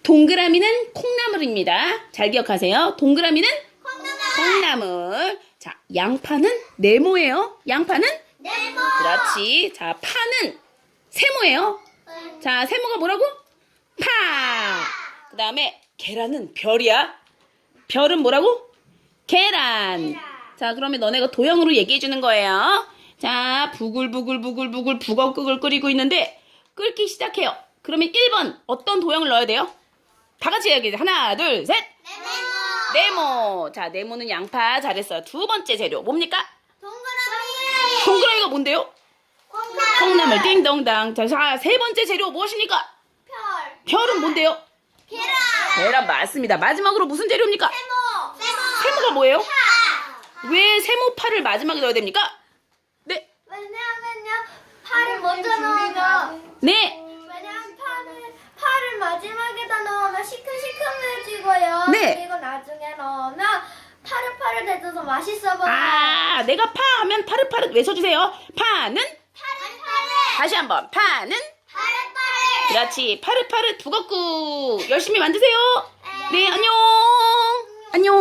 동그라미는 콩나물입니다. 잘 기억하세요. 동그라미는 콩나물. 자, 양파는 네모예요. 양파는 네모. 그렇지. 자, 파는 세모예요. 자, 세모가 뭐라고? 파. 그 다음에 계란은 별이야. 별은 뭐라고? 계란. 자, 그러면 너네가 도형으로 얘기해 주는 거예요. 자, 부글부글 북어국을 끓이고 있는데 끓기 시작해요. 그러면 1번 어떤 도형을 넣어야 돼요? 다 같이 얘기해. 하나, 둘, 셋. 네모. 자, 네모는 양파. 잘했어요. 두 번째 재료 뭡니까? 동그라미. 동그라미가 뭔데요? 콩나물 띵동당. 자, 세 번째 재료 무엇입니까? 별. 별은 뭔데요? 계란. 계란 맞습니다. 마지막으로 무슨 재료입니까? 세모. 세모가 뭐예요? 파. 왜 세모파를 마지막에 넣어야 됩니까? 네. 왜냐하면요, 파를 먼저 넣으면 네. 왜냐하면 파를 마지막에다 넣으면 시큼시큼해지고요. 네. 그리고 나중에 넣으면 파릇파릇해져서 맛있어 보여요. 아, 내가 파 하면 파릇파릇 외쳐주세요. 파는 파릇파릇. 다시 한번 파는 파릇파릇. 그렇지. 파릇파릇 북어국 열심히 만드세요. 네, 안녕. 안녕.